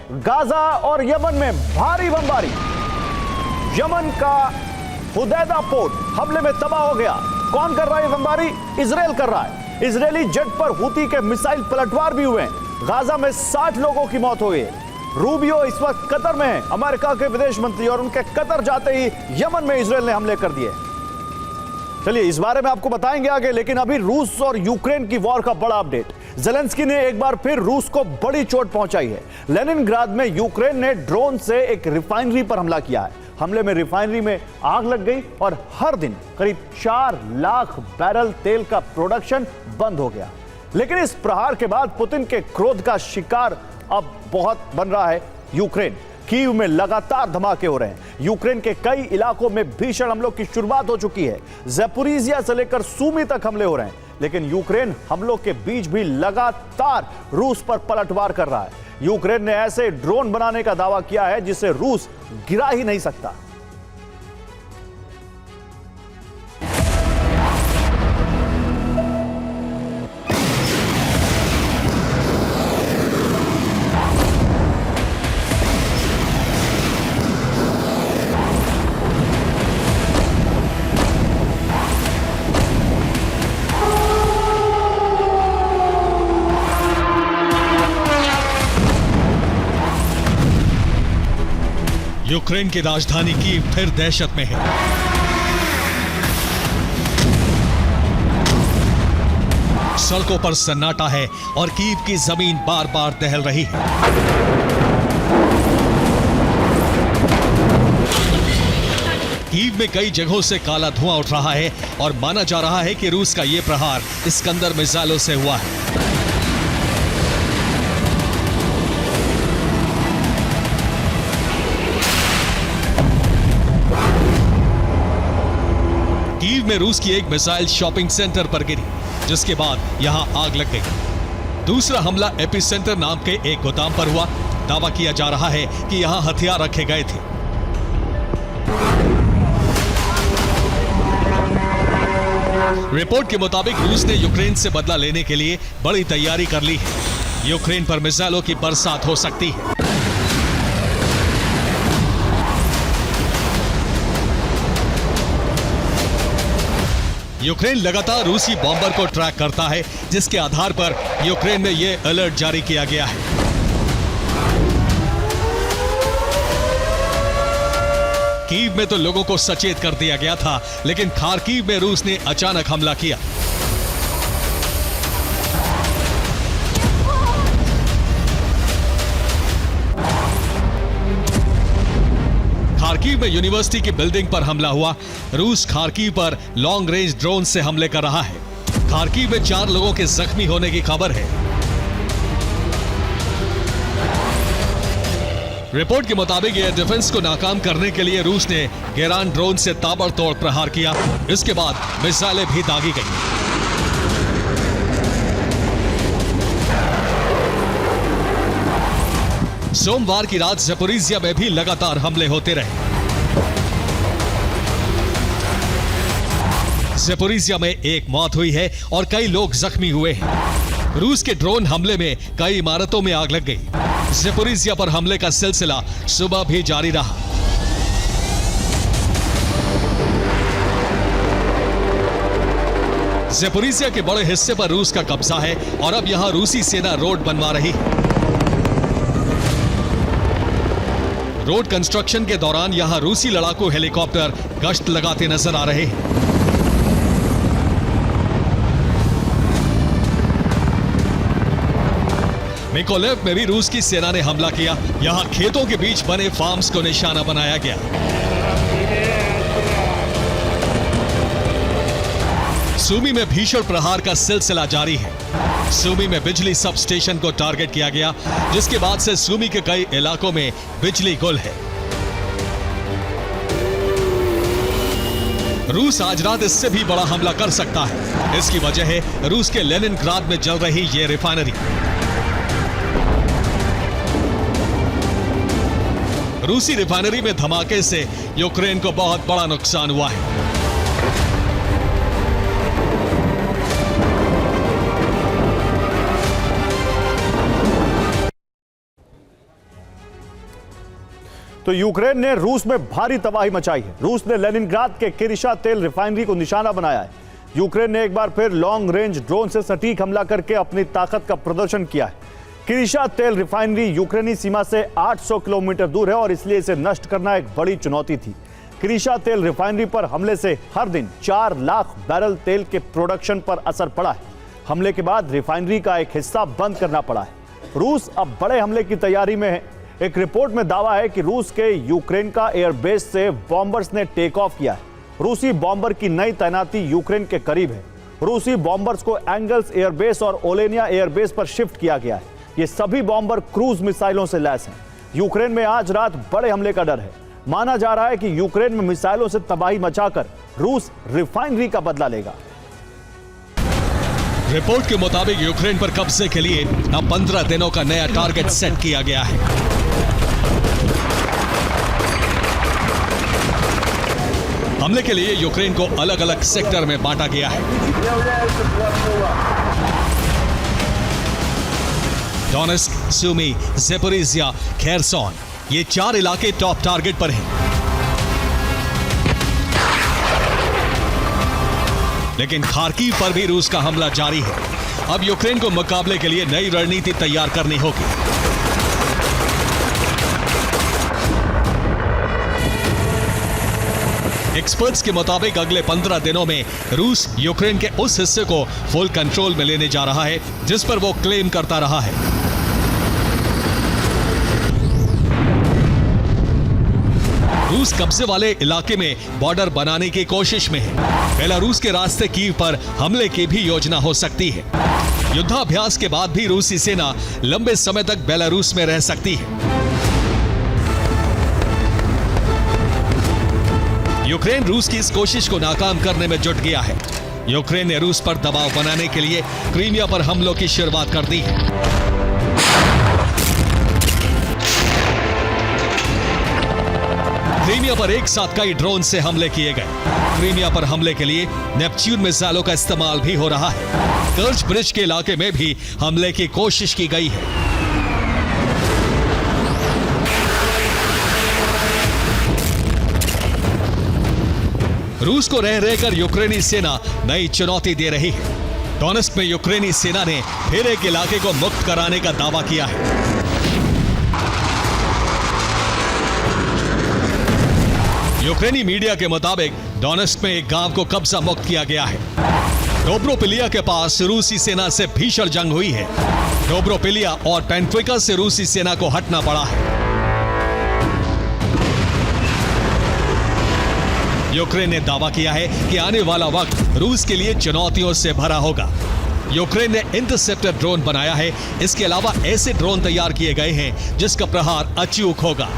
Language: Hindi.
गाजा और यमन में भारी बमबारी। यमन का हुदैदा पोर्ट हमले में तबाह हो गया। कौन कर रहा है बमबारी? इजराइल कर रहा है। इजरायली जेट पर हूती के मिसाइल पलटवार भी हुए हैं। गाजा में 60 लोगों की मौत हो गई। रूबियो इस वक्त कतर में है, अमेरिका के विदेश मंत्री, और उनके कतर जाते ही यमन में इजराइल ने हमले कर दिए। चलिए इस बारे में आपको बताएंगे आगे, लेकिन अभी रूस और यूक्रेन की वॉर का बड़ा अपडेट। ज़ेलेंस्की ने एक बार फिर रूस को बड़ी चोट पहुंचाई है। लेनिनग्राद में यूक्रेन ने ड्रोन से एक रिफाइनरी पर हमला किया है। हमले में रिफाइनरी में आग लग गई और हर दिन करीब 4 लाख बैरल तेल का प्रोडक्शन बंद हो गया। लेकिन इस प्रहार के बाद पुतिन के क्रोध का शिकार अब बहुत बन रहा है यूक्रेन। कीव में लगातार धमाके हो रहे हैं। यूक्रेन के कई इलाकों में भीषण हमलों की शुरुआत हो चुकी है। ज़ैपोरिज़िया से लेकर सूमी तक हमले हो रहे हैं, लेकिन यूक्रेन हमलों के बीच भी लगातार रूस पर पलटवार कर रहा है। यूक्रेन ने ऐसे ड्रोन बनाने का दावा किया है जिसे रूस गिरा ही नहीं सकता। यूक्रेन की राजधानी कीव फिर दहशत में है। सड़कों पर सन्नाटा है और कीव की जमीन बार बार दहल रही है। कीव में कई जगहों से काला धुआं उठ रहा है और माना जा रहा है कि रूस का यह प्रहार इस्कंदर मिसाइलों से हुआ है। कीव में रूस की एक मिसाइल शॉपिंग सेंटर पर गिरी, जिसके बाद यहां आग लग गई। दूसरा हमला एपिसेंटर नाम के एक गोदाम पर हुआ। दावा किया जा रहा है कि यहां हथियार रखे गए थे। रिपोर्ट के मुताबिक रूस ने यूक्रेन से बदला लेने के लिए बड़ी तैयारी कर ली है। यूक्रेन पर मिसाइलों की बरसात हो सकती है। यूक्रेन लगातार रूसी बॉम्बर को ट्रैक करता है, जिसके आधार पर यूक्रेन में यह अलर्ट जारी किया गया है। कीव में तो लोगों को सचेत कर दिया गया था, लेकिन खार्किव में रूस ने अचानक हमला किया। खार्किव में यूनिवर्सिटी की बिल्डिंग पर हमला हुआ। रूस खार्किव पर लॉन्ग रेंज ड्रोन से हमले कर रहा है। खार्किव में 4 लोगों के जख्मी होने की खबर है। रिपोर्ट के मुताबिक एयर डिफेंस को नाकाम करने के लिए रूस ने गेरान ड्रोन से ताबड़तोड़ प्रहार किया। इसके बाद मिसाइलें भी दागी गई। सोमवार की रात ज़ैपोरिज़िया में भी लगातार हमले होते रहे। ज़ैपोरिज़िया में एक मौत हुई है और कई लोग जख्मी हुए हैं। रूस के ड्रोन हमले में कई इमारतों में आग लग गई। ज़ैपोरिज़िया पर हमले का सिलसिला सुबह भी जारी रहा। ज़ैपोरिज़िया के बड़े हिस्से पर रूस का कब्जा है और अब यहां रूसी सेना रोड बनवा रही है। रोड कंस्ट्रक्शन के दौरान यहां रूसी लड़ाकू हेलीकॉप्टर गश्त लगाते नजर आ रहे हैं। मिकोलेव में भी रूस की सेना ने हमला किया। यहां खेतों के बीच बने फार्म्स को निशाना बनाया गया। सूमी में भीषण प्रहार का सिलसिला जारी है। सूमी में बिजली सब स्टेशन को टारगेट किया गया, जिसके बाद से सूमी के कई इलाकों में बिजली गुल है। रूस आज रात इससे भी बड़ा हमला कर सकता है। इसकी वजह है रूस के लेनिनग्राद में जल रही ये रिफाइनरी। रूसी रिफाइनरी में धमाके से यूक्रेन को बहुत बड़ा नुकसान हुआ है। तो यूक्रेन ने रूस में भारी तबाही मचाई है। रूस ने लेनिनग्राद के किरिशा तेल रिफाइनरी को निशाना बनाया है। यूक्रेन ने एक बार फिर लॉन्ग रेंज ड्रोन से सटीक हमला करके अपनी ताकत का प्रदर्शन किया है। किरिशा तेल रिफाइनरी यूक्रेनी सीमा से 800 किलोमीटर दूर है और इसलिए इसे नष्ट करना एक बड़ी चुनौती थी। किरिशा तेल रिफाइनरी पर हमले से हर दिन 4 लाख बैरल तेल के प्रोडक्शन पर असर पड़ा है। हमले के बाद रिफाइनरी का एक हिस्सा बंद करना पड़ा है। रूस अब बड़े हमले की तैयारी में है। एक रिपोर्ट में दावा है कि रूस के यूक्रेन का एयरबेस से बॉम्बर्स ने टेक ऑफ किया है। रूसी बॉम्बर की नई तैनाती यूक्रेन के करीब है। रूसी बॉम्बर्स को एंगल्स एयरबेस और ओलेनिया एयरबेस पर शिफ्ट किया गया है। ये सभी बॉम्बर क्रूज मिसाइलों से लैस हैं। यूक्रेन में आज रात बड़े हमले का डर है। माना जा रहा है कि यूक्रेन में मिसाइलों से तबाही मचाकर रूस रिफाइनरी का बदला लेगा। रिपोर्ट के मुताबिक यूक्रेन पर कब्जे के लिए अब 15 दिनों का नया टारगेट सेट किया गया है। हमले के लिए यूक्रेन को अलग अलग सेक्टर में बांटा गया है। डोनेस्क, सुमी, ज़ेपोरिज़िया, खेरसोन, ये 4 इलाके टॉप टारगेट पर हैं। लेकिन खार्किव पर भी रूस का हमला जारी है। अब यूक्रेन को मुकाबले के लिए नई रणनीति तैयार करनी होगी। एक्सपर्ट्स के मुताबिक अगले 15 दिनों में रूस यूक्रेन के उस हिस्से को फुल कंट्रोल में लेने जा रहा है जिस पर वो क्लेम करता रहा है। रूस कब्जे वाले इलाके में बॉर्डर बनाने की कोशिश में है। बेलारूस के रास्ते कीव पर हमले की भी योजना हो सकती है। युद्धाभ्यास के बाद भी रूसी सेना लंबे समय तक बेलारूस में रह सकती है। यूक्रेन रूस की इस कोशिश को नाकाम करने में जुट गया है। यूक्रेन ने रूस पर दबाव बनाने के लिए क्रीमिया पर हमलों की शुरुआत कर दी है। क्रीमिया पर एक साथ कई ड्रोन से हमले किए गए। क्रीमिया पर हमले के लिए नेपच्यून मिसाइलों का इस्तेमाल भी हो रहा है। कर्च ब्रिज के इलाके में भी हमले की कोशिश की गई है। रूस को रह रहकर यूक्रेनी सेना नई चुनौती दे रही है। डोनेस्क में यूक्रेनी सेना ने फिर एक इलाके को मुक्त कराने का दावा किया है। यूक्रेनी मीडिया के मुताबिक डोनेस्क में एक गांव को कब्जा मुक्त किया गया है। डोब्रोपिलिया के पास रूसी सेना से भीषण जंग हुई है। डोब्रोपिलिया और पेंट्विका से रूसी सेना को हटना पड़ा है। यूक्रेन ने दावा किया है कि आने वाला वक्त रूस के लिए चुनौतियों से भरा होगा। यूक्रेन ने इंटरसेप्टर ड्रोन बनाया है। इसके अलावा ऐसे ड्रोन तैयार किए गए हैं जिसका प्रहार अचूक होगा।